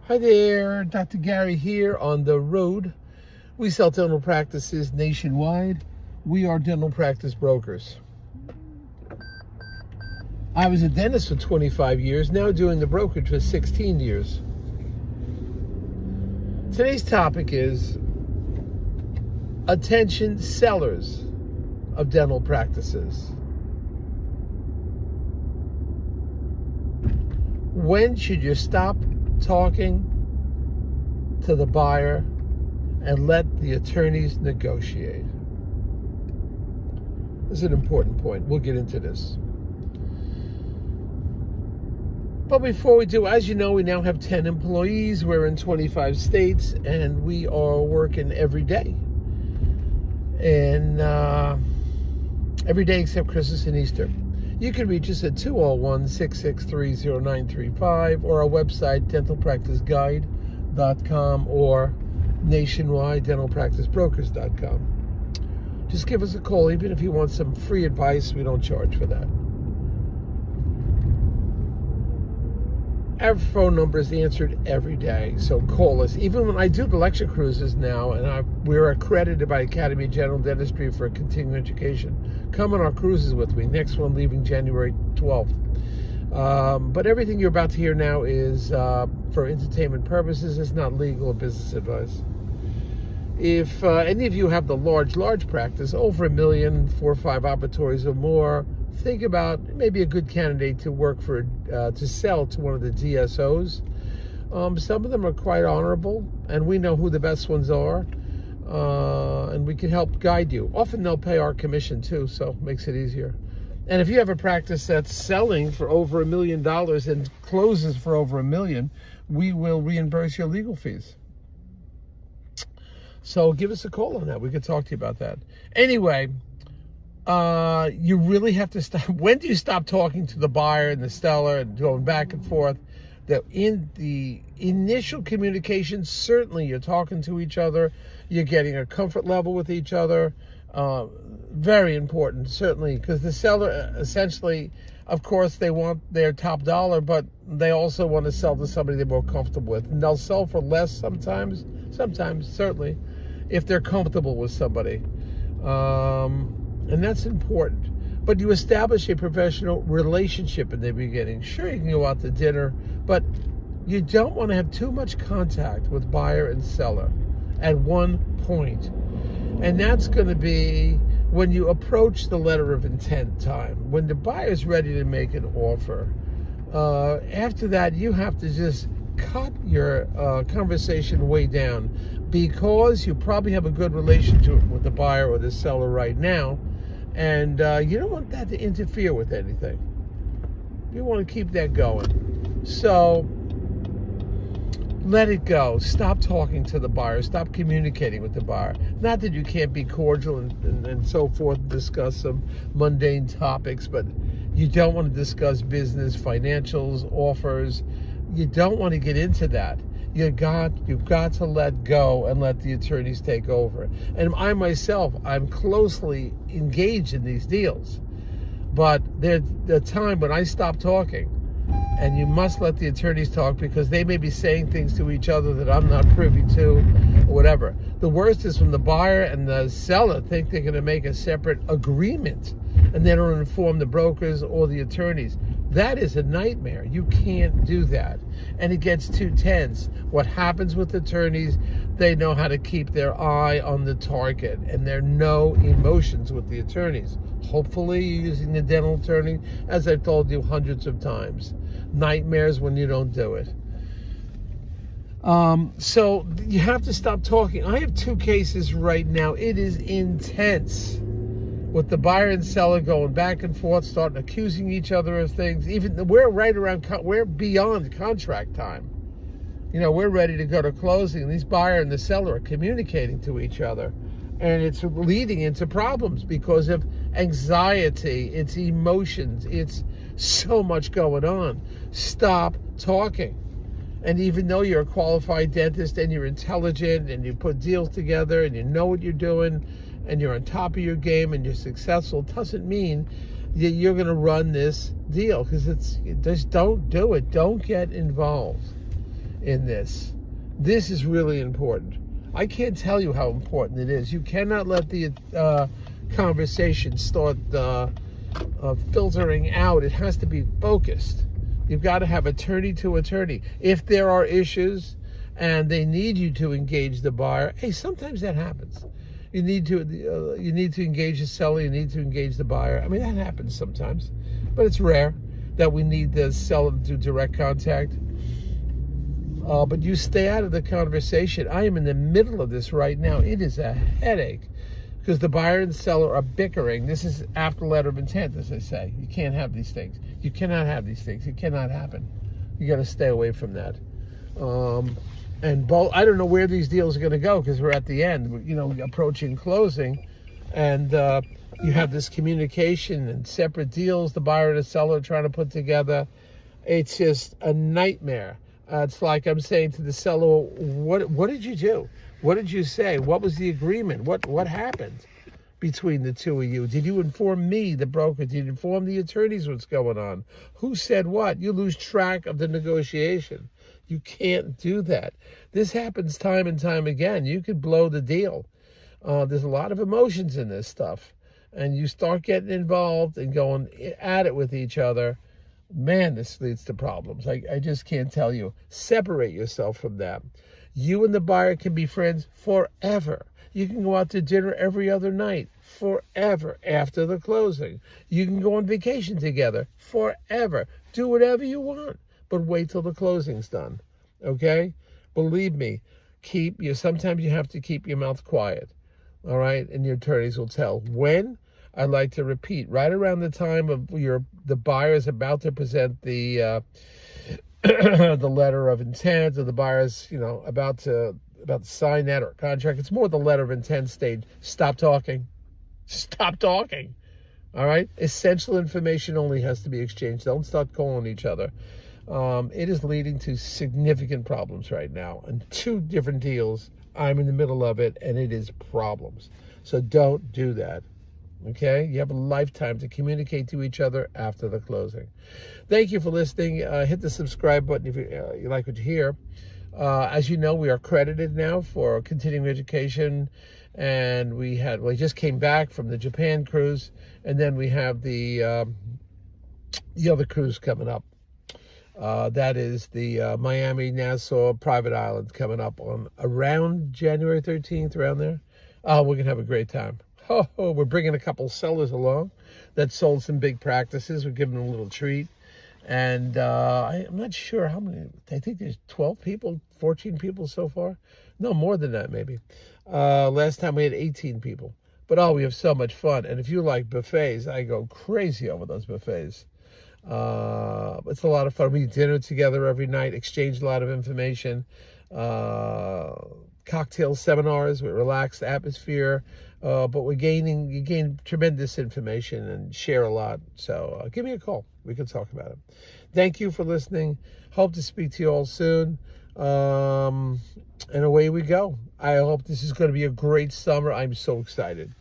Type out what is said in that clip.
Hi there, Dr. Gary here on the road. We sell dental practices nationwide. We are dental practice brokers. I was a dentist for 25 years, now doing the brokerage for 16 years. Today's topic is attention sellers of dental practices. When should you stop talking to the buyer and let the attorneys negotiate? This is an important point. We'll get into this. But before we do, as you know, we now have 10 employees. We're in 25 states, and we are working every day. And every day except Christmas and Easter. You can reach us at 201-663-0935 or our website, dentalpracticeguide.com or nationwidedentalpracticebrokers.com. Just give us a call, even if you want some free advice. We don't charge for that. Our phone number is answered every day, so call us. Even when I do the lecture cruises now, and we're accredited by Academy of General Dentistry for continuing education. Come on our cruises with me. Next one leaving January 12th. But everything you're about to hear now is for entertainment purposes. It's not legal or business advice. If any of you have the large practice, over 1 million, 4 or 5 operatories or more, think about maybe a good candidate to work for, to sell to one of the DSOs. Some of them are quite honorable, and we know who the best ones are, and we can help guide you. Often they'll pay our commission too, so it makes it easier. And if you have a practice that's selling for over $1 million and closes for over $1 million, we will reimburse your legal fees. So give us a call on that. We could talk to you about that. Anyway, you really have to stop. When do you stop talking to the buyer and the seller and going back and forth? That in the initial communication, certainly you're talking to each other, you're getting a comfort level with each other. Very important, certainly, because the seller essentially, of course, they want their top dollar, but they also want to sell to somebody they're more comfortable with. And they'll sell for less sometimes, certainly, if they're comfortable with somebody. And that's important. But you establish a professional relationship in the beginning. Sure, you can go out to dinner, but you don't want to have too much contact with buyer and seller at one point. And that's going to be when you approach the letter of intent time, when the buyer's ready to make an offer. After that, you have to just cut your conversation way down, because you probably have a good relationship with the buyer or the seller right now, and you don't want that to interfere with anything. You want to keep that going. So let it go. Stop talking to the buyer. Stop communicating with the buyer. Not that you can't be cordial and so forth, discuss some mundane topics, but you don't want to discuss business, financials, offers. You don't want to get into that. You've got to let go and let the attorneys take over. And I myself, I'm closely engaged in these deals. But there's the time when I stop talking, and you must let the attorneys talk, because they may be saying things to each other that I'm not privy to, or whatever. The worst is when the buyer and the seller think they're going to make a separate agreement, and they don't inform the brokers or the attorneys. That is a nightmare. You can't do that. And it gets too tense. What happens with attorneys, they know how to keep their eye on the target, and there are no emotions with the attorneys. Hopefully you're using the dental attorney, as I've told you hundreds of times. Nightmares when you don't do it. So you have to stop talking. I have 2 cases right now. It is intense, with the buyer and seller going back and forth, starting accusing each other of things. Even we're beyond contract time. You know, we're ready to go to closing, and these buyer and the seller are communicating to each other, and it's leading into problems because of anxiety. It's emotions. It's so much going on. Stop talking. And even though you're a qualified dentist and you're intelligent and you put deals together and you know what you're doing and you're on top of your game and you're successful, doesn't mean that you're going to run this deal, because just don't do it. Don't get involved. in this. This is really important. I can't tell you how important it is. You cannot let the conversation start filtering out. It has to be focused. You've got to have attorney to attorney. If there are issues and they need you to engage the buyer, hey, sometimes that happens. You need to engage the seller. You need to engage the buyer. I mean, that happens sometimes, but it's rare that we need the seller to do direct contact. But you stay out of the conversation. I am in the middle of this right now. It is a headache because the buyer and seller are bickering. This is after letter of intent, as I say. You can't have these things. You cannot have these things. It cannot happen. You got to stay away from that. And both, I don't know where these deals are going to go because we're at the end, you know, approaching closing, and you have this communication and separate deals the buyer and the seller are trying to put together. It's just a nightmare. It's like I'm saying to the seller, what did you do? What did you say? What was the agreement? What happened between the two of you? Did you inform me, the broker? Did you inform the attorneys what's going on? Who said what? You lose track of the negotiation. You can't do that. This happens time and time again. You could blow the deal. There's a lot of emotions in this stuff. And you start getting involved and going at it with each other. Man, this leads to problems. I just can't tell you. Separate yourself from that. You and the buyer can be friends forever. You can go out to dinner every other night forever after the closing. You can go on vacation together forever. Do whatever you want, but wait till the closing's done. Okay? Believe me, sometimes you have to keep your mouth quiet. All right? And your attorneys will tell. When? I'd like to repeat, right around the time of the buyer is about to present the the letter of intent, or the buyer's, about to sign that or contract. It's more the letter of intent stage. Stop talking. Stop talking. All right? Essential information only has to be exchanged. Don't start calling each other. It is leading to significant problems right now. And 2 different deals, I'm in the middle of it, and it is problems. So don't do that. Okay? You have a lifetime to communicate to each other after the closing. Thank you for listening. Hit the subscribe button if you like what you hear. As you know, we are credited now for continuing education, and we just came back from the Japan cruise, and then we have the other cruise coming up. That is the Miami-Nassau private island coming up on around January 13th, around there. We're going to have a great time. We're bringing a couple sellers along that sold some big practices. We're giving them a little treat. And I'm not sure how many. I think there's 12 people, 14 people so far. No, more than that maybe. Last time we had 18 people. But we have so much fun. And if you like buffets, I go crazy over those buffets. It's a lot of fun. We eat dinner together every night, exchange a lot of information. Cocktail seminars with relaxed atmosphere. But you gain tremendous information and share a lot. So give me a call. We can talk about it. Thank you for listening. Hope to speak to you all soon. And away we go. I hope this is going to be a great summer. I'm so excited.